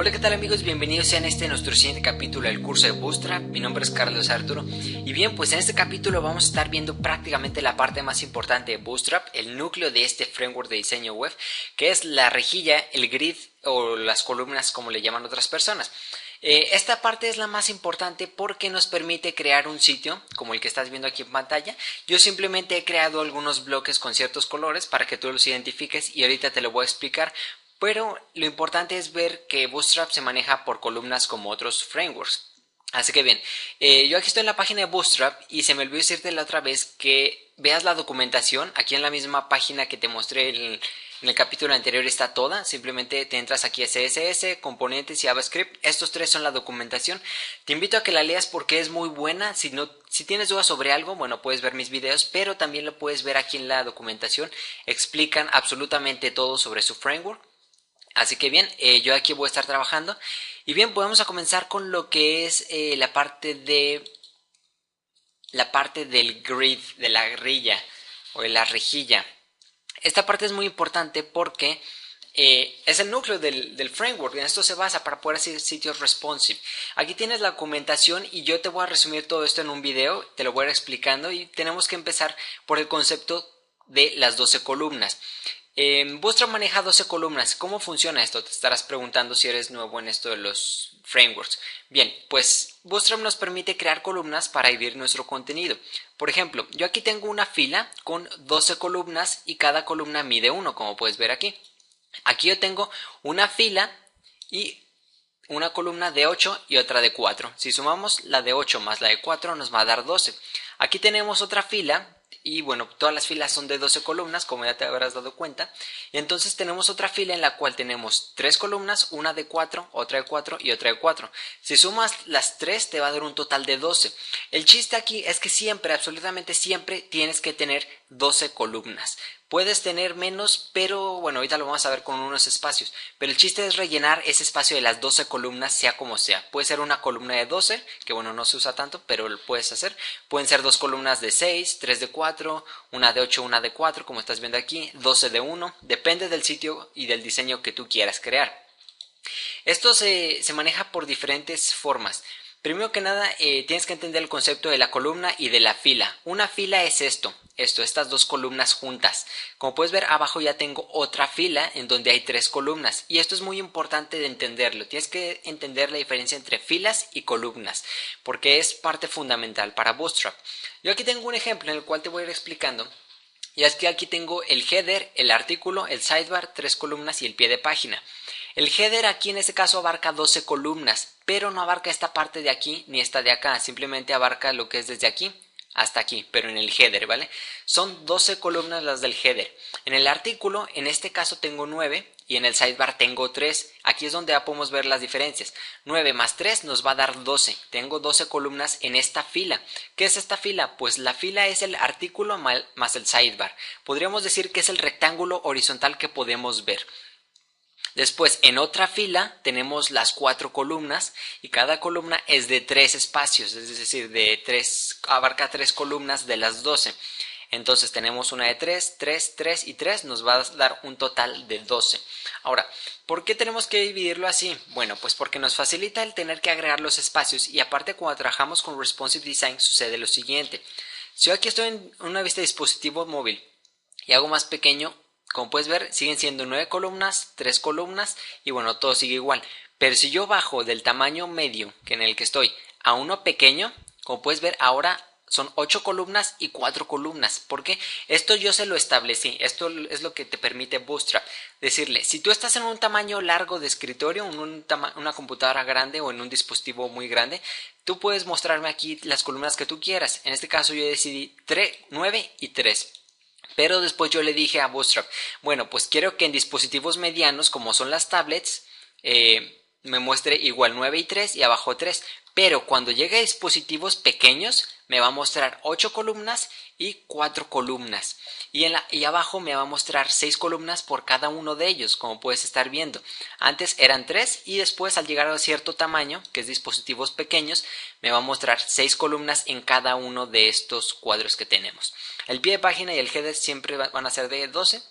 Hola, ¿qué tal amigos? Bienvenidos sean a nuestro siguiente capítulo del curso de Bootstrap. Mi nombre es Carlos Arturo y bien, pues en este capítulo vamos a estar viendo prácticamente la parte más importante de Bootstrap, el núcleo de este framework de diseño web, que es la rejilla, el grid o las columnas como le llaman otras personas. Esta parte es la más importante porque nos permite crear un sitio como el que estás viendo aquí en pantalla. Yo simplemente he creado algunos bloques con ciertos colores para que tú los identifiques y ahorita te lo voy a explicar. Pero lo importante es ver que Bootstrap se maneja por columnas como otros frameworks. Así que bien, yo aquí estoy en la página de Bootstrap y se me olvidó decirte la otra vez que veas la documentación. Aquí en la misma página que te mostré en el capítulo anterior está toda. Simplemente te entras aquí a CSS, componentes y JavaScript. Estos tres son la documentación. Te invito a que la leas porque es muy buena. Si tienes dudas sobre algo, bueno, puedes ver mis videos, pero también lo puedes ver aquí en la documentación. Explican absolutamente todo sobre su framework. Así que bien, yo aquí voy a estar trabajando. Y bien, podemos comenzar con lo que es la parte del grid, de la grilla o de la rejilla. Esta parte es muy importante porque es el núcleo del framework. En esto se basa para poder hacer sitios responsive. Aquí tienes la documentación y yo te voy a resumir todo esto en un video. Te lo voy a ir explicando y tenemos que empezar por el concepto de las 12 columnas. Bootstrap maneja 12 columnas. ¿Cómo funciona esto? Te estarás preguntando si eres nuevo en esto de los frameworks. Bien, pues Bootstrap nos permite crear columnas para dividir nuestro contenido. Por ejemplo, yo aquí tengo una fila con 12 columnas y cada columna mide 1, como puedes ver aquí. Aquí yo tengo una fila y una columna de 8 y otra de 4. Si sumamos la de 8 más la de 4 nos va a dar 12. Aquí tenemos otra fila. Y bueno, todas las filas son de 12 columnas, como ya te habrás dado cuenta. Y entonces tenemos otra fila en la cual tenemos 3 columnas, una de 4, otra de 4 y otra de 4. Si sumas las 3 te va a dar un total de 12. El chiste aquí es que siempre, absolutamente siempre, tienes que tener 12 columnas. Puedes tener menos, pero bueno, ahorita lo vamos a ver con unos espacios. Pero el chiste es rellenar ese espacio de las 12 columnas, sea como sea. Puede ser una columna de 12, que bueno, no se usa tanto, pero lo puedes hacer. Pueden ser dos columnas de 6, 3 de 4, una de 8, una de 4, como estás viendo aquí, 12 de 1. Depende del sitio y del diseño que tú quieras crear. Esto se maneja por diferentes formas. Primero que nada, tienes que entender el concepto de la columna y de la fila. Una fila es estas dos columnas juntas. Como puedes ver, abajo ya tengo otra fila en donde hay 3 columnas. Y esto es muy importante de entenderlo. Tienes que entender la diferencia entre filas y columnas, porque es parte fundamental para Bootstrap. Yo aquí tengo un ejemplo en el cual te voy a ir explicando. Y es que aquí tengo el header, el artículo, el sidebar, 3 columnas y el pie de página. El header aquí en este caso abarca 12 columnas, pero no abarca esta parte de aquí ni esta de acá, simplemente abarca lo que es desde aquí hasta aquí, pero en el header, ¿vale? Son 12 columnas las del header. En el artículo, en este caso tengo 9 y en el sidebar tengo 3. Aquí es donde ya podemos ver las diferencias. 9 más 3 nos va a dar 12. Tengo 12 columnas en esta fila. ¿Qué es esta fila? Pues la fila es el artículo más el sidebar. Podríamos decir que es el rectángulo horizontal que podemos ver. Después, en otra fila tenemos las 4 columnas y cada columna es de 3 espacios, es decir, abarca 3 columnas de las 12. Entonces tenemos una de 3, 3, 3 y 3, nos va a dar un total de 12. Ahora, ¿por qué tenemos que dividirlo así? Bueno, pues porque nos facilita el tener que agregar los espacios y aparte cuando trabajamos con Responsive Design sucede lo siguiente. Si yo aquí estoy en una vista de dispositivo móvil y hago más pequeño, como puedes ver, siguen siendo 9 columnas, 3 columnas y bueno, todo sigue igual. Pero si yo bajo del tamaño medio que en el que estoy a uno pequeño, como puedes ver ahora son 8 columnas y 4 columnas. ¿Por qué? Esto yo se lo establecí. Esto es lo que te permite Bootstrap. Decirle, si tú estás en un tamaño largo de escritorio, en una computadora grande o en un dispositivo muy grande, tú puedes mostrarme aquí las columnas que tú quieras. En este caso yo decidí 9 y 3. Pero después yo le dije a Bootstrap, bueno, pues quiero que en dispositivos medianos, como son las tablets, me muestre igual 9 y 3 y abajo 3. Pero cuando llegue a dispositivos pequeños, me va a mostrar 8 columnas y 4 columnas. Y abajo me va a mostrar 6 columnas por cada uno de ellos, como puedes estar viendo. Antes eran 3 y después al llegar a cierto tamaño, que es dispositivos pequeños, me va a mostrar 6 columnas en cada uno de estos cuadros que tenemos. El pie de página y el header siempre van a ser de 12.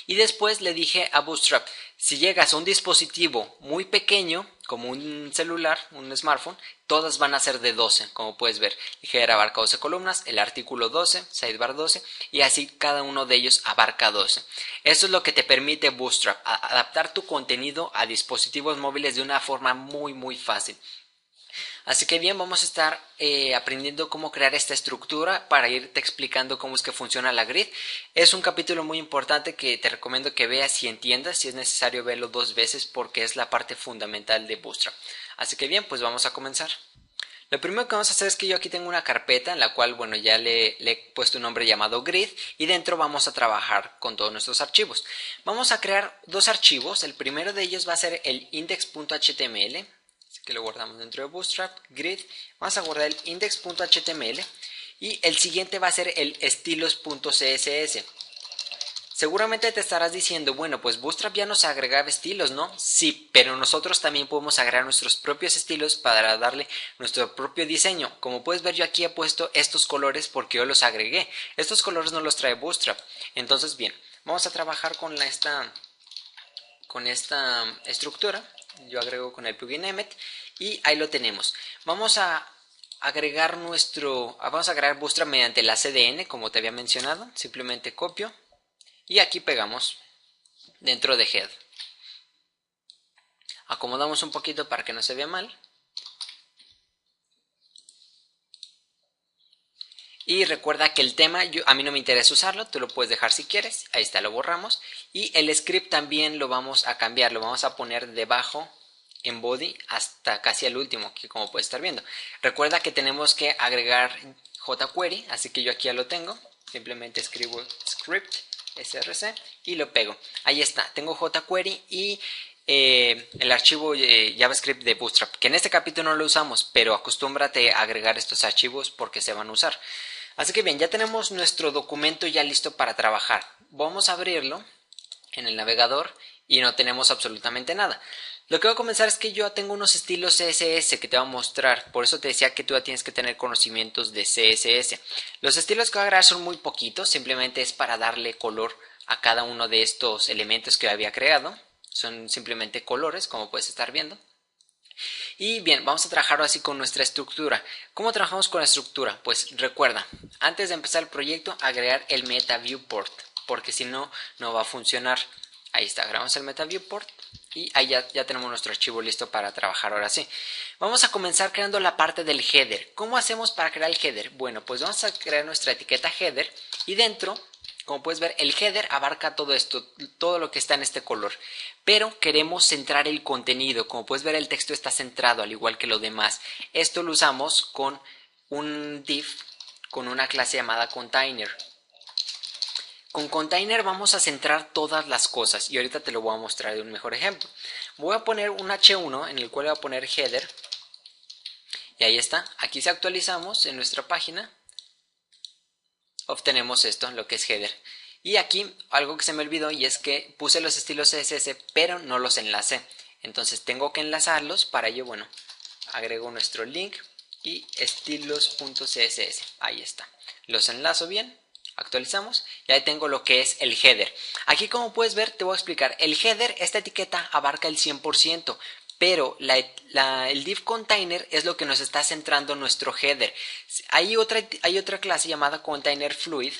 Y después le dije a Bootstrap, si llegas a un dispositivo muy pequeño, como un celular, un smartphone, todas van a ser de 12, como puedes ver. El header abarca 12 columnas, el artículo 12, sidebar 12, y así cada uno de ellos abarca 12. Esto es lo que te permite Bootstrap, adaptar tu contenido a dispositivos móviles de una forma muy fácil. Así que bien, vamos a estar aprendiendo cómo crear esta estructura para irte explicando cómo es que funciona la grid. Es un capítulo muy importante que te recomiendo que veas y entiendas. Si es necesario verlo 2 veces porque es la parte fundamental de Bootstrap. Así que bien, pues vamos a comenzar. Lo primero que vamos a hacer es que yo aquí tengo una carpeta en la cual, bueno, ya le he puesto un nombre llamado grid y dentro vamos a trabajar con todos nuestros archivos. Vamos a crear 2 archivos. El primero de ellos va a ser el index.html. Que lo guardamos dentro de Bootstrap, grid, vamos a guardar el index.html y el siguiente va a ser el estilos.css. Seguramente te estarás diciendo, bueno, pues Bootstrap ya nos agregaba estilos, ¿no? Sí, pero nosotros también podemos agregar nuestros propios estilos para darle nuestro propio diseño. Como puedes ver, yo aquí he puesto estos colores porque yo los agregué. Estos colores no los trae Bootstrap. Entonces, bien, vamos a trabajar con esta estructura. Yo agrego con el plugin Emmet y ahí lo tenemos. Vamos a agregar Bootstrap mediante la CDN, como te había mencionado. Simplemente copio y aquí pegamos dentro de head. Acomodamos un poquito para que no se vea mal. Y recuerda que el tema, a mí no me interesa usarlo, tú lo puedes dejar si quieres. Ahí está, lo borramos. Y el script también lo vamos a cambiar, lo vamos a poner debajo en body hasta casi al último, que como puedes estar viendo. Recuerda que tenemos que agregar jQuery, así que yo aquí ya lo tengo. Simplemente escribo script, src, y lo pego. Ahí está, tengo jQuery y el archivo JavaScript de Bootstrap, que en este capítulo no lo usamos, pero acostúmbrate a agregar estos archivos porque se van a usar. Así que bien, ya tenemos nuestro documento ya listo para trabajar. Vamos a abrirlo en el navegador y no tenemos absolutamente nada. Lo que voy a comenzar es que yo tengo unos estilos CSS que te voy a mostrar. Por eso te decía que tú ya tienes que tener conocimientos de CSS. Los estilos que voy a agregar son muy poquitos. Simplemente es para darle color a cada uno de estos elementos que había creado. Son simplemente colores, como puedes estar viendo. Y bien, vamos a trabajar así con nuestra estructura. ¿Cómo trabajamos con la estructura? Pues recuerda, antes de empezar el proyecto, agregar el meta viewport, porque si no, no va a funcionar. Ahí está, agregamos el meta viewport y ahí ya tenemos nuestro archivo listo para trabajar ahora sí. Vamos a comenzar creando la parte del header. ¿Cómo hacemos para crear el header? Bueno, pues vamos a crear nuestra etiqueta header y dentro, como puedes ver, el header abarca todo esto, todo lo que está en este color. Pero queremos centrar el contenido. Como puedes ver, el texto está centrado al igual que lo demás. Esto lo usamos con un div, con una clase llamada container. Con container vamos a centrar todas las cosas y ahorita te lo voy a mostrar de un mejor ejemplo. Voy a poner un H1 en el cual voy a poner header y ahí está. Aquí si actualizamos en nuestra página obtenemos esto, lo que es header. Y aquí algo que se me olvidó y es que puse los estilos CSS pero no los enlacé. Entonces tengo que enlazarlos. Para ello, bueno, agrego nuestro link y estilos.css. Ahí está. Los enlazo bien. Actualizamos y ahí tengo lo que es el header. Aquí como puedes ver te voy a explicar. El header, esta etiqueta abarca el 100%. Pero el div container es lo que nos está centrando nuestro header. Hay otra clase llamada container fluid.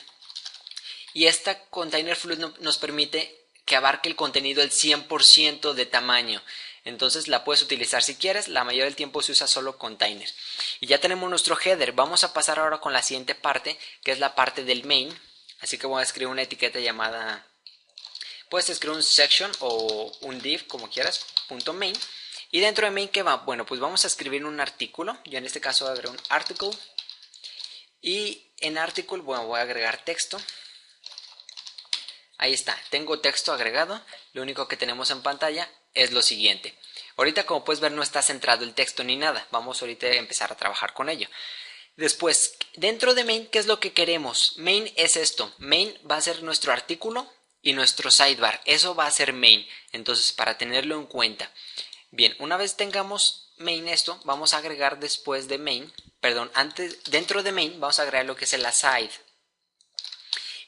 Y esta container fluid nos permite que abarque el contenido el 100% de tamaño. Entonces la puedes utilizar si quieres. La mayoría del tiempo se usa solo container. Y ya tenemos nuestro header. Vamos a pasar ahora con la siguiente parte, que es la parte del main. Así que voy a escribir una etiqueta llamada... Puedes escribir un section o un div, como quieras, .main. Y dentro de main, ¿qué va? Bueno, pues vamos a escribir un artículo. Yo en este caso voy a agregar un article. Y en article, bueno, voy a agregar texto. Ahí está, tengo texto agregado. Lo único que tenemos en pantalla es lo siguiente. Ahorita, como puedes ver, no está centrado el texto ni nada. Vamos ahorita a empezar a trabajar con ello. Después, dentro de main, ¿qué es lo que queremos? Main es esto. Main va a ser nuestro artículo y nuestro sidebar. Eso va a ser main. Entonces, para tenerlo en cuenta. Bien, una vez tengamos main esto, vamos a agregar después de main, dentro de main vamos a agregar lo que es el aside.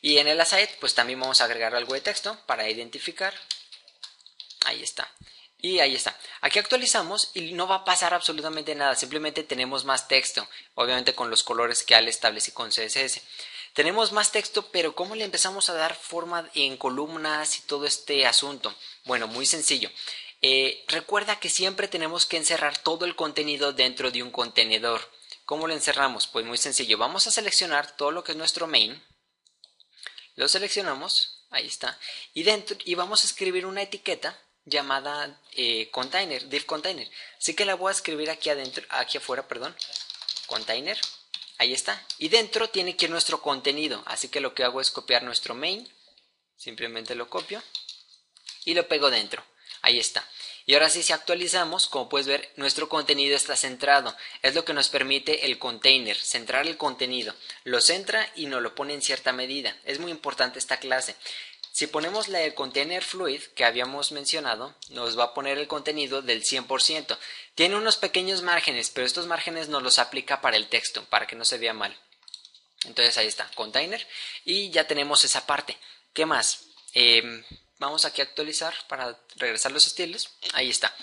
Y en el aside pues también vamos a agregar algo de texto para identificar. Ahí está. Y ahí está. Aquí actualizamos y no va a pasar absolutamente nada. Simplemente tenemos más texto. Obviamente con los colores que Ale establecí con CSS. Tenemos más texto, pero ¿cómo le empezamos a dar forma en columnas y todo este asunto? Bueno, muy sencillo. Recuerda que siempre tenemos que encerrar todo el contenido dentro de un contenedor. ¿Cómo lo encerramos? Pues muy sencillo. Vamos a seleccionar todo lo que es nuestro main. Lo seleccionamos. Ahí está. Y vamos a escribir una etiqueta llamada container, div container. Así que la voy a escribir aquí adentro, aquí afuera, perdón, container. Ahí está. Y dentro tiene que ir nuestro contenido. Así que lo que hago es copiar nuestro main. Simplemente lo copio y lo pego dentro. Ahí está. Y ahora sí, si actualizamos, como puedes ver, nuestro contenido está centrado. Es lo que nos permite el container, centrar el contenido. Lo centra y nos lo pone en cierta medida. Es muy importante esta clase. Si ponemos el container fluid que habíamos mencionado, nos va a poner el contenido del 100%. Tiene unos pequeños márgenes, pero estos márgenes nos los aplica para el texto, para que no se vea mal. Entonces ahí está, container, y ya tenemos esa parte. ¿Qué más? Vamos aquí a actualizar para regresar los estilos. Ahí está.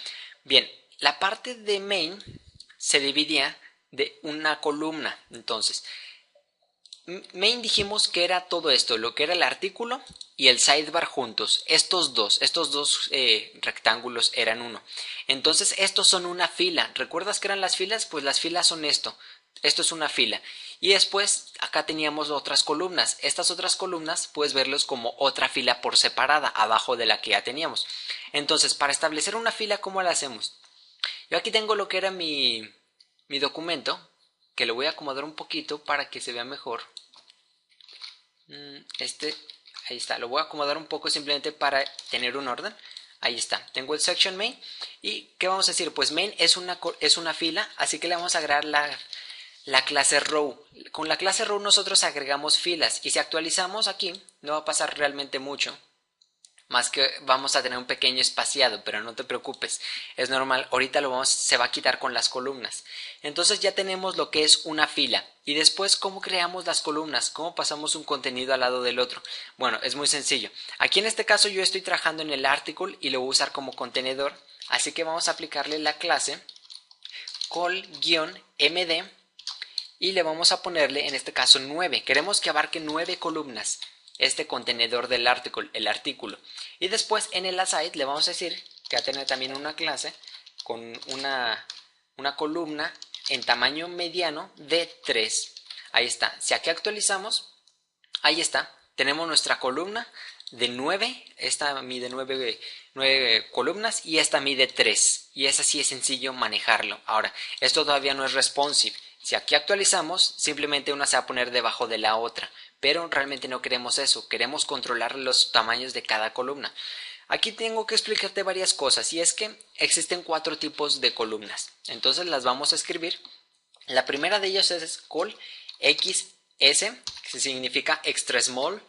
Bien, la parte de main se dividía de una columna. Entonces, main dijimos que era todo esto, lo que era el artículo y el sidebar juntos. Estos dos rectángulos eran uno. Entonces estos son una fila. ¿Recuerdas que eran las filas? Pues las filas son esto. Esto es una fila. Y después acá teníamos otras columnas. Estas otras columnas puedes verlos como otra fila por separada abajo de la que ya teníamos. Entonces para establecer una fila, ¿cómo la hacemos? Yo aquí tengo lo que era mi documento, que lo voy a acomodar un poquito para que se vea mejor. Ahí está, lo voy a acomodar un poco simplemente para tener un orden. Ahí está, tengo el section main. ¿Y qué vamos a decir? Pues main es una fila, así que le vamos a agregar la clase row. Con la clase row nosotros agregamos filas, y si actualizamos aquí no va a pasar realmente mucho, más que vamos a tener un pequeño espaciado, pero no te preocupes, es normal. Ahorita se va a quitar con las columnas. Entonces ya tenemos lo que es una fila. Y después, ¿cómo creamos las columnas? ¿Cómo pasamos un contenido al lado del otro? Bueno, es muy sencillo. Aquí en este caso yo estoy trabajando en el article y lo voy a usar como contenedor, así que vamos a aplicarle la clase call-md y le vamos a ponerle en este caso 9. Queremos que abarque 9 columnas este contenedor del artículo, el artículo. Y después en el aside le vamos a decir que va a tener también una clase con una columna en tamaño mediano de 3. Ahí está. Si aquí actualizamos, ahí está. Tenemos nuestra columna de 9. Esta mide 9 columnas y esta mide 3. Y es así de sencillo manejarlo. Ahora, esto todavía no es responsive. Si aquí actualizamos, simplemente una se va a poner debajo de la otra. Pero realmente no queremos eso, queremos controlar los tamaños de cada columna. Aquí tengo que explicarte varias cosas, y es que existen 4 tipos de columnas. Entonces las vamos a escribir. La primera de ellas es call XS, que significa extra small.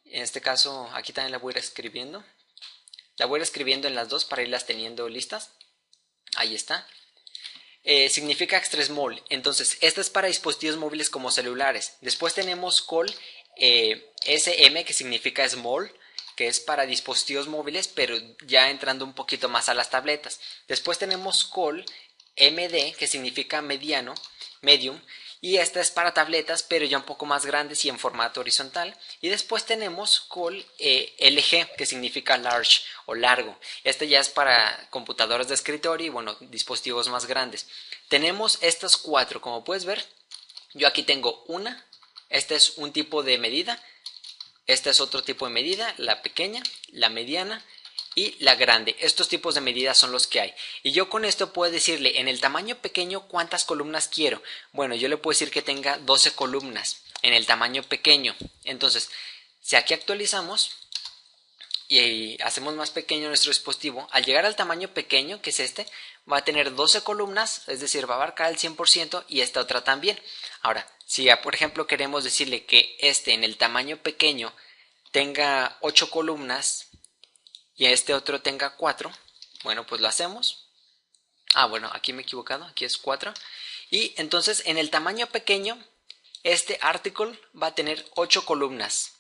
En este caso, aquí también la voy a ir escribiendo. La voy a ir escribiendo en las dos para irlas teniendo listas. Ahí está. Significa extra small. Entonces esta es para dispositivos móviles como celulares. Después tenemos call SM, que significa small, que es para dispositivos móviles, pero ya entrando un poquito más a las tabletas. Después tenemos call MD, que significa mediano, medium, y esta es para tabletas, pero ya un poco más grandes y en formato horizontal. Y después tenemos call LG, que significa large o largo. Este ya es para computadoras de escritorio y bueno, dispositivos más grandes. Tenemos estas 4, como puedes ver. Yo aquí tengo una. Este es un tipo de medida. Este es otro tipo de medida, la pequeña, la mediana y la grande. Estos tipos de medidas son los que hay. Y yo con esto puedo decirle en el tamaño pequeño cuántas columnas quiero. Bueno, yo le puedo decir que tenga 12 columnas en el tamaño pequeño. Entonces, si aquí actualizamos y hacemos más pequeño nuestro dispositivo, al llegar al tamaño pequeño, que es este, va a tener 12 columnas, es decir, va a abarcar el 100%, y esta otra también. Ahora, si ya, por ejemplo, queremos decirle que este en el tamaño pequeño tenga 8 columnas y este otro tenga 4, bueno, pues lo hacemos. Bueno, aquí me he equivocado, aquí es 4. Y entonces en el tamaño pequeño, este article va a tener 8 columnas.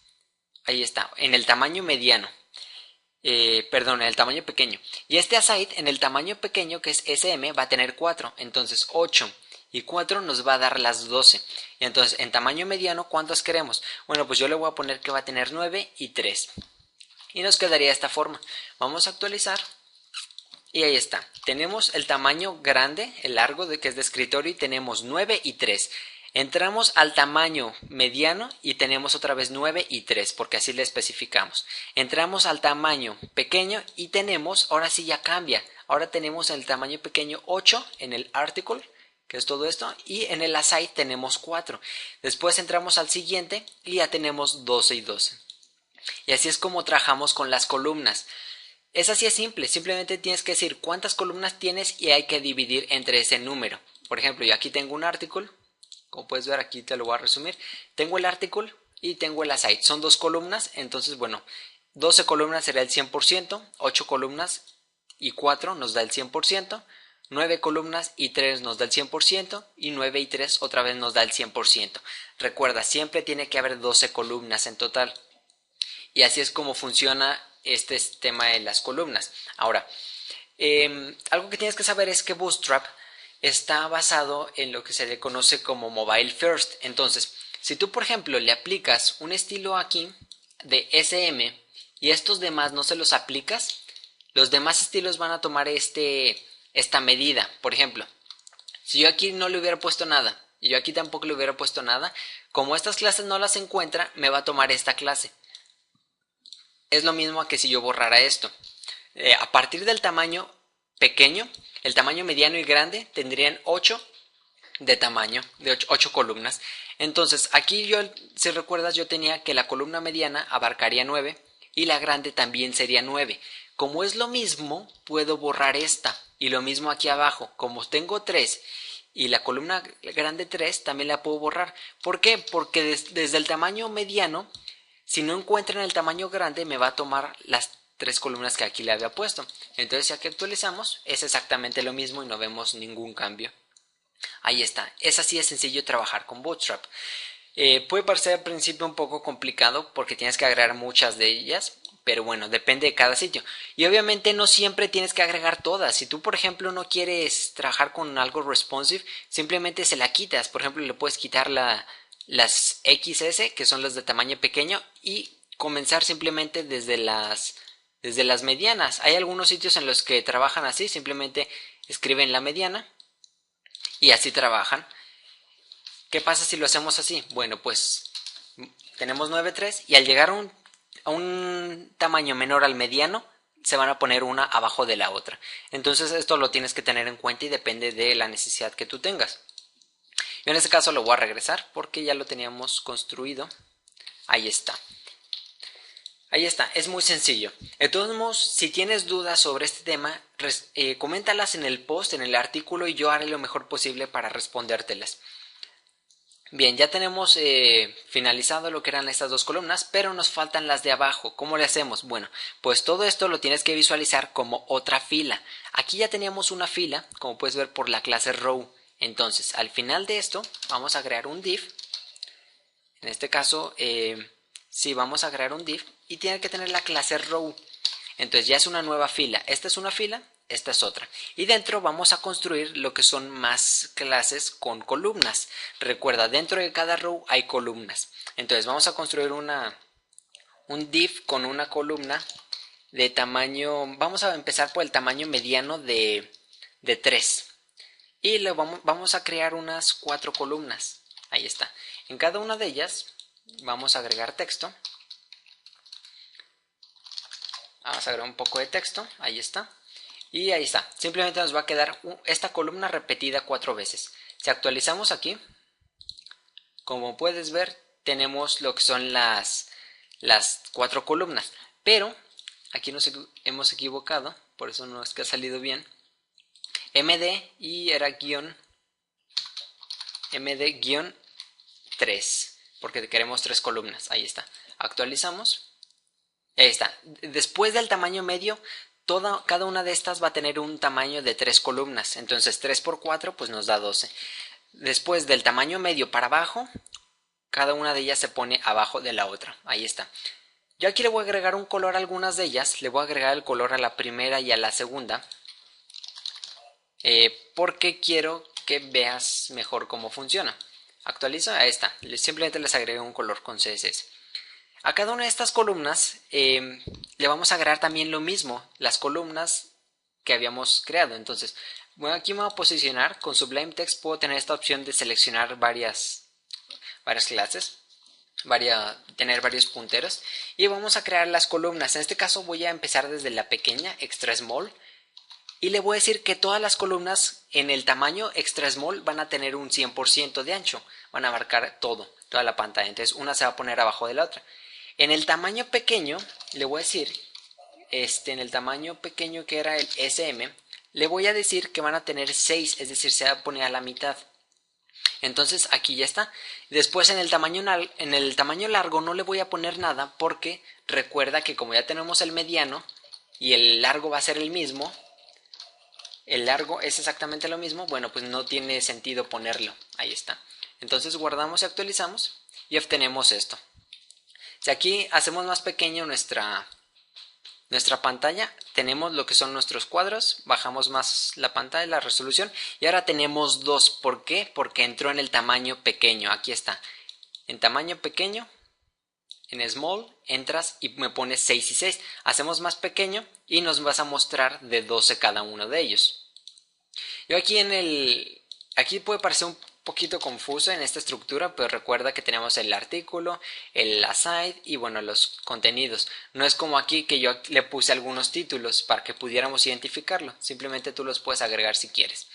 ahí está, en el tamaño mediano. Perdón, en el tamaño pequeño. Y este aside en el tamaño pequeño, que es SM, va a tener 4. Entonces 8 y 4 nos va a dar las 12. Y entonces en tamaño mediano, ¿cuántos queremos? Bueno, pues yo le voy a poner que va a tener 9 y 3. Y nos quedaría de esta forma. Vamos a actualizar. Y ahí está. Tenemos el tamaño grande, el largo, que es de escritorio, y tenemos 9 y 3. Entramos al tamaño mediano y tenemos otra vez 9 y 3, porque así le especificamos. Entramos al tamaño pequeño y tenemos, ahora sí ya cambia. Ahora tenemos el tamaño pequeño 8 en el article, que es todo esto, y en el aside tenemos 4. Después entramos al siguiente y ya tenemos 12 y 12. Y así es como trabajamos con las columnas. Es así, es simple, simplemente tienes que decir cuántas columnas tienes y hay que dividir entre ese número. Por ejemplo, yo aquí tengo un artículo, como puedes ver aquí te lo voy a resumir. Tengo el artículo y tengo el aside, son dos columnas, entonces bueno, 12 columnas será el 100%, 8 columnas y 4 nos da el 100%, 9 columnas y 3 nos da el 100% y 9 y 3 otra vez nos da el 100%. Recuerda, siempre tiene que haber 12 columnas en total. Y así es como funciona este tema de las columnas. Ahora, algo que tienes que saber es que Bootstrap está basado en lo que se le conoce como Mobile First. Entonces, si tú, por ejemplo, le aplicas un estilo aquí de SM y estos demás no se los aplicas, los demás estilos van a tomar esta medida. Por ejemplo, si yo aquí no le hubiera puesto nada y yo aquí tampoco le hubiera puesto nada, como estas clases no las encuentra, me va a tomar esta clase. Es lo mismo que si yo borrara esto. A partir del tamaño pequeño, el tamaño mediano y grande tendrían 8 de tamaño, de 8 columnas. Entonces aquí yo, si recuerdas, yo tenía que la columna mediana abarcaría 9 y la grande también sería 9. Como es lo mismo, puedo borrar esta. Y lo mismo aquí abajo, como tengo 3 y la columna grande 3, también la puedo borrar. ¿Por qué? Porque desde el tamaño mediano, si no encuentran el tamaño grande, me va a tomar las 3 columnas que aquí le había puesto. Entonces, ya que actualizamos, es exactamente lo mismo y no vemos ningún cambio. Ahí está. Es así de sencillo trabajar con Bootstrap. Puede parecer al principio un poco complicado porque tienes que agregar muchas de ellas, pero bueno, depende de cada sitio. Y obviamente no siempre tienes que agregar todas. Si tú, por ejemplo, no quieres trabajar con algo responsive, simplemente se la quitas. Por ejemplo, le puedes quitar las XS, que son las de tamaño pequeño, y comenzar simplemente desde las medianas. Hay algunos sitios en los que trabajan así, simplemente escriben la mediana y así trabajan. ¿Qué pasa si lo hacemos así? Bueno, pues tenemos 9,3 y al llegar a un tamaño menor al mediano, se van a poner una abajo de la otra. Entonces esto lo tienes que tener en cuenta y depende de la necesidad que tú tengas. Yo en este caso lo voy a regresar porque ya lo teníamos construido. Ahí está. Ahí está, es muy sencillo. De todos modos, si tienes dudas sobre este tema, coméntalas en el post, en el artículo, y yo haré lo mejor posible para respondértelas. Bien, ya tenemos finalizado lo que eran estas dos columnas, pero nos faltan las de abajo. ¿Cómo le hacemos? Bueno, pues todo esto lo tienes que visualizar como otra fila. Aquí ya teníamos una fila, como puedes ver por la clase row. Entonces, al final de esto, vamos a crear un div. En este caso, sí, vamos a crear un div y tiene que tener la clase row. Entonces ya es una nueva fila. Esta es una fila, esta es otra. Y dentro vamos a construir lo que son más clases con columnas. Recuerda, dentro de cada row hay columnas. Entonces vamos a construir un div con una columna de tamaño, vamos a empezar por el tamaño mediano de 3. Y vamos a crear unas 4 columnas. Ahí está. En cada una de ellas vamos a agregar texto. Vamos a agregar un poco de texto. Ahí está. Y ahí está. Simplemente nos va a quedar esta columna repetida 4 veces. Si actualizamos aquí, como puedes ver, tenemos lo que son las 4 columnas. Pero aquí nos hemos equivocado. Por eso no es que ha salido bien. MD y era MD-3. Porque queremos 3 columnas. Ahí está. Actualizamos. Ahí está. Después del tamaño medio, cada una de estas va a tener un tamaño de 3 columnas. Entonces 3 por 4 pues nos da 12. Después del tamaño medio para abajo, cada una de ellas se pone abajo de la otra. Ahí está. Yo aquí le voy a agregar un color a algunas de ellas, le voy a agregar el color a la primera y a la segunda, porque quiero que veas mejor cómo funciona. Actualizo a esta, simplemente les agrego un color con CSS. A cada una de estas columnas le vamos a agregar también lo mismo, las columnas que habíamos creado. Entonces, bueno, aquí me voy a posicionar, con Sublime Text puedo tener esta opción de seleccionar varias clases, tener varios punteros, y vamos a crear las columnas. En este caso voy a empezar desde la pequeña, extra small, y le voy a decir que todas las columnas en el tamaño extra small van a tener un 100% de ancho, van a abarcar toda la pantalla, entonces una se va a poner abajo de la otra. En el tamaño pequeño le voy a decir, en el tamaño pequeño que era el SM, le voy a decir que van a tener 6, es decir, se va a poner a la mitad. Entonces aquí ya está. Después en el tamaño largo no le voy a poner nada, porque recuerda que como ya tenemos el mediano y el largo va a ser el mismo, el largo es exactamente lo mismo, bueno, pues no tiene sentido ponerlo. Ahí está. Entonces guardamos y actualizamos y obtenemos esto. Si aquí hacemos más pequeño nuestra pantalla, tenemos lo que son nuestros cuadros, bajamos más la pantalla, la resolución, y ahora tenemos 2. ¿Por qué? Porque entró en el tamaño pequeño. Aquí está. En tamaño pequeño, en small, entras y me pones 6 y 6. Hacemos más pequeño y nos vas a mostrar de 12 cada uno de ellos. Yo aquí puede parecer un poquito confuso en esta estructura, pero recuerda que tenemos el artículo, el aside y bueno, los contenidos. No es como aquí que yo le puse algunos títulos para que pudiéramos identificarlo. Simplemente tú los puedes agregar si quieres.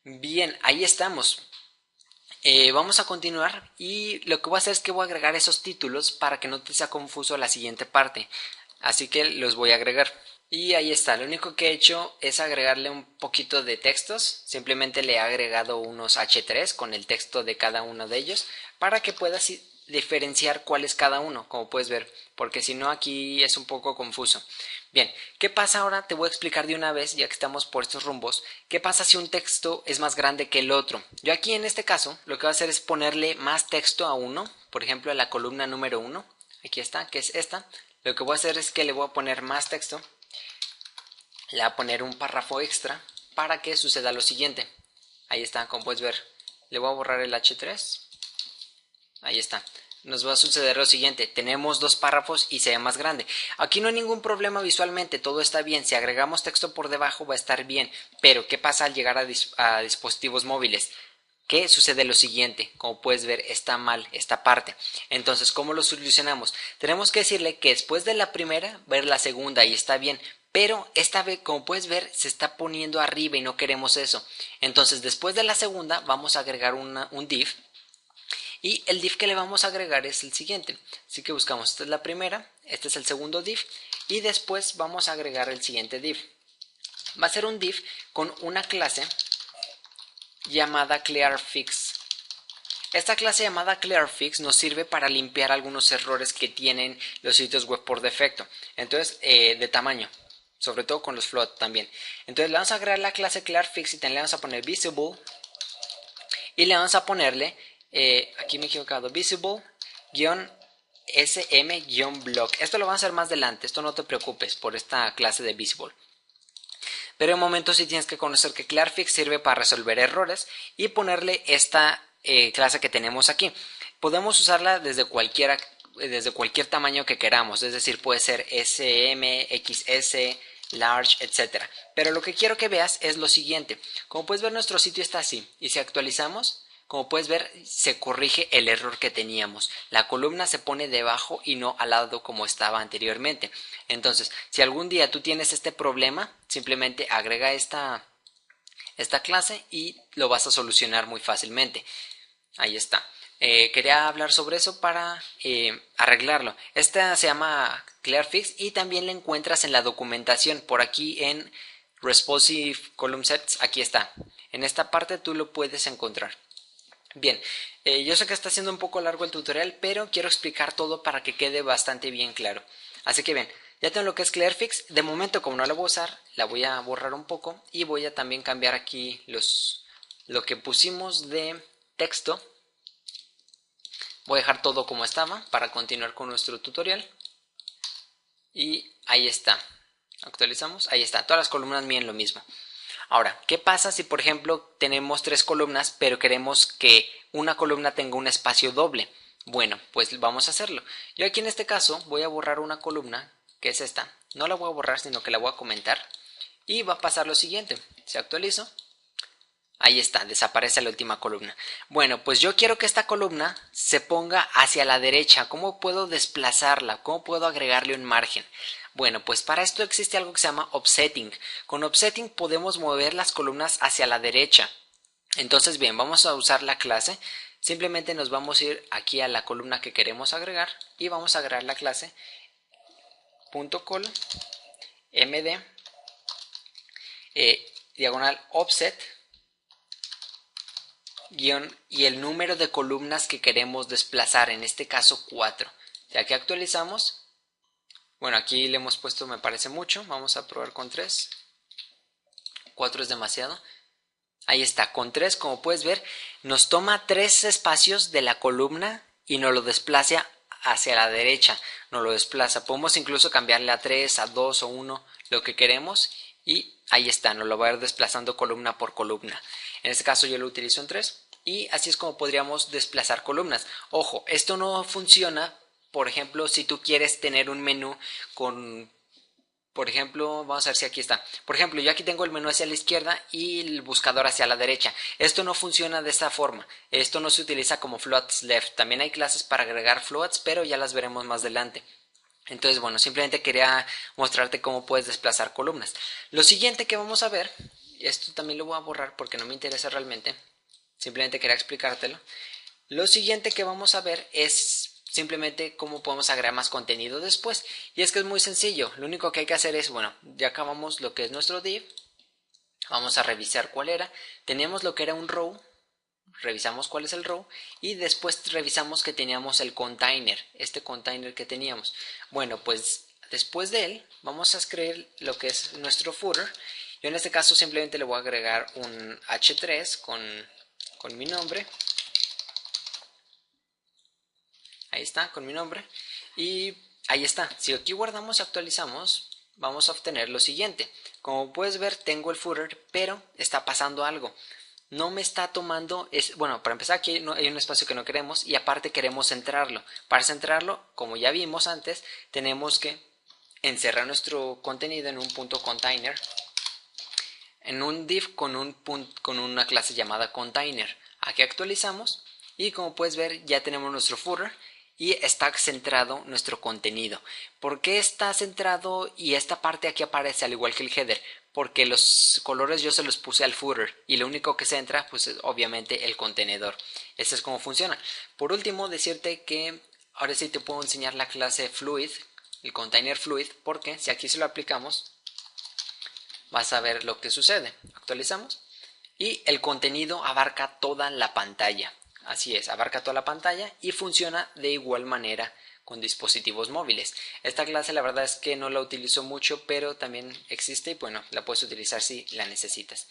Bien, ahí estamos. Vamos a continuar y lo que voy a hacer es que voy a agregar esos títulos para que no te sea confuso la siguiente parte. Así que los voy a agregar. Y ahí está, lo único que he hecho es agregarle un poquito de textos, simplemente le he agregado unos H3 con el texto de cada uno de ellos para que puedas diferenciar cuál es cada uno, como puedes ver, porque si no aquí es un poco confuso. Bien, ¿qué pasa ahora? Te voy a explicar de una vez, ya que estamos por estos rumbos, qué pasa si un texto es más grande que el otro. Yo aquí en este caso lo que voy a hacer es ponerle más texto a uno, por ejemplo a la columna número 1, aquí está, que es esta. Lo que voy a hacer es que le voy a poner más texto. Le voy a poner un párrafo extra para que suceda lo siguiente. Ahí está, como puedes ver. Le voy a borrar el H3. Ahí está. Nos va a suceder lo siguiente. Tenemos 2 párrafos y se ve más grande. Aquí no hay ningún problema visualmente. Todo está bien. Si agregamos texto por debajo va a estar bien. Pero ¿qué pasa al llegar a dispositivos móviles? Que sucede lo siguiente, como puedes ver está mal esta parte. Entonces, ¿cómo lo solucionamos? Tenemos que decirle que después de la primera ver la segunda y está bien, pero esta vez, como puedes ver, se está poniendo arriba y no queremos eso. Entonces, después de la segunda vamos a agregar un div, y el div que le vamos a agregar es el siguiente. Así que buscamos, esta es la primera, este es el segundo div, y después vamos a agregar el siguiente div. Va a ser un div con una clase llamada clearFix. Esta clase llamada clearFix nos sirve para limpiar algunos errores que tienen los sitios web por defecto. Entonces, de tamaño, sobre todo con los float también. Entonces le vamos a agregar la clase clearFix y también le vamos a poner visible. Y le vamos a ponerle, aquí me he equivocado, visible-sm-block. Esto lo vamos a hacer más adelante, esto no te preocupes por esta clase de visible. Pero en momento sí tienes que conocer que clearFix sirve para resolver errores y ponerle esta clase que tenemos aquí. Podemos usarla desde cualquier tamaño que queramos, es decir, puede ser SM, XS, large, etc. Pero lo que quiero que veas es lo siguiente. Como puedes ver, nuestro sitio está así, y si actualizamos, como puedes ver, se corrige el error que teníamos. La columna se pone debajo y no al lado como estaba anteriormente. Entonces, si algún día tú tienes este problema, simplemente agrega esta clase y lo vas a solucionar muy fácilmente. Ahí está. Quería hablar sobre eso para arreglarlo. Esta se llama clearFix y también la encuentras en la documentación por aquí en Responsive Column Sets. Aquí está. En esta parte tú lo puedes encontrar. Bien, yo sé que está siendo un poco largo el tutorial, pero quiero explicar todo para que quede bastante bien claro. Así que bien, ya tengo lo que es clearFix. De momento, como no la voy a usar, la voy a borrar un poco y voy a también cambiar aquí lo que pusimos de texto. Voy a dejar todo como estaba para continuar con nuestro tutorial. y ahí está. Actualizamos, ahí está, todas las columnas miden lo mismo. Ahora, ¿qué pasa si por ejemplo tenemos 3 columnas pero queremos que una columna tenga un espacio doble? Bueno, pues vamos a hacerlo. Yo aquí en este caso voy a borrar una columna, que es esta. No la voy a borrar, sino que la voy a comentar. Y va a pasar lo siguiente. Si actualizo, ahí está, desaparece la última columna. Bueno, pues yo quiero que esta columna se ponga hacia la derecha. ¿Cómo puedo desplazarla? ¿Cómo puedo agregarle un margen? Bueno, pues para esto existe algo que se llama offsetting. Con offsetting podemos mover las columnas hacia la derecha. Entonces, bien, vamos a usar la clase. Simplemente nos vamos a ir aquí a la columna que queremos agregar y vamos a agregar la clase .col md diagonal offset guión y el número de columnas que queremos desplazar, en este caso 4. Ya que actualizamos, bueno, aquí le hemos puesto me parece mucho, vamos a probar con 3, 4 es demasiado. Ahí está, con 3, como puedes ver, nos toma 3 espacios de la columna y nos lo desplaza hacia la derecha, nos lo desplaza. Podemos incluso cambiarle a 3, a 2 o 1, lo que queremos, y ahí está, nos lo va a ir desplazando columna por columna. En este caso yo lo utilizo en 3 y así es como podríamos desplazar columnas. Ojo, esto no funciona, por ejemplo, si tú quieres tener un menú con... Por ejemplo, vamos a ver si aquí está. Por ejemplo, yo aquí tengo el menú hacia la izquierda y el buscador hacia la derecha. Esto no funciona de esta forma. Esto no se utiliza como floats left. También hay clases para agregar floats, pero ya las veremos más adelante. Entonces, bueno, simplemente quería mostrarte cómo puedes desplazar columnas. Lo siguiente que vamos a ver, esto también lo voy a borrar porque no me interesa realmente. Simplemente quería explicártelo. Lo siguiente que vamos a ver es... simplemente cómo podemos agregar más contenido después. Y es que es muy sencillo. Lo único que hay que hacer es, bueno, ya acabamos lo que es nuestro div. Vamos a revisar cuál era. Teníamos lo que era un row. Revisamos cuál es el row. Y después revisamos que teníamos el container. Este container que teníamos. Bueno, pues después de él vamos a escribir lo que es nuestro footer. Yo en este caso simplemente le voy a agregar un h3 con mi nombre. Ahí está, con mi nombre. Y ahí está. Si aquí guardamos y actualizamos, vamos a obtener lo siguiente. Como puedes ver, tengo el footer, pero está pasando algo. No me está tomando... bueno, para empezar aquí hay un espacio que no queremos y aparte queremos centrarlo. Para centrarlo, como ya vimos antes, tenemos que encerrar nuestro contenido en un punto container. En un div con una clase llamada container. Aquí actualizamos y como puedes ver ya tenemos nuestro footer. Y está centrado nuestro contenido. ¿Por qué está centrado y esta parte aquí aparece al igual que el header? Porque los colores yo se los puse al footer y lo único que centra pues es obviamente el contenedor. Eso es como funciona. Por último decirte que ahora sí te puedo enseñar la clase fluid, el container fluid, porque si aquí se lo aplicamos vas a ver lo que sucede. Actualizamos y el contenido abarca toda la pantalla. Así es, abarca toda la pantalla y funciona de igual manera con dispositivos móviles. Esta clase la verdad es que no la utilizo mucho, pero también existe y bueno, la puedes utilizar si la necesitas.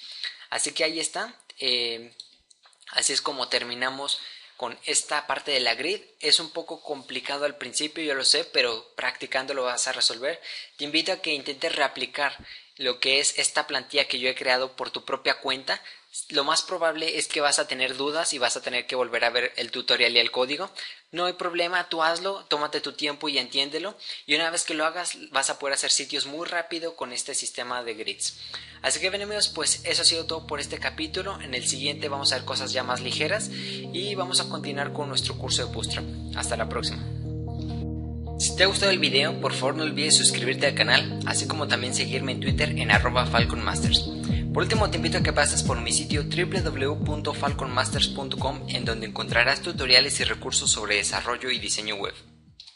Así que ahí está. Así es como terminamos con esta parte de la grid. Es un poco complicado al principio, yo lo sé, pero practicando lo vas a resolver. Te invito a que intentes reaplicar lo que es esta plantilla que yo he creado por tu propia cuenta. Lo más probable es que vas a tener dudas y vas a tener que volver a ver el tutorial y el código. No hay problema, tú hazlo, tómate tu tiempo y entiéndelo. Y una vez que lo hagas vas a poder hacer sitios muy rápido con este sistema de grids. Así que bien amigos, pues eso ha sido todo por este capítulo. En el siguiente vamos a ver cosas ya más ligeras y vamos a continuar con nuestro curso de Bootstrap. Hasta la próxima. Si te ha gustado el video, por favor no olvides suscribirte al canal, así como también seguirme en Twitter en @falconmasters. Por último te invito a que pases por mi sitio www.falconmasters.com en donde encontrarás tutoriales y recursos sobre desarrollo y diseño web.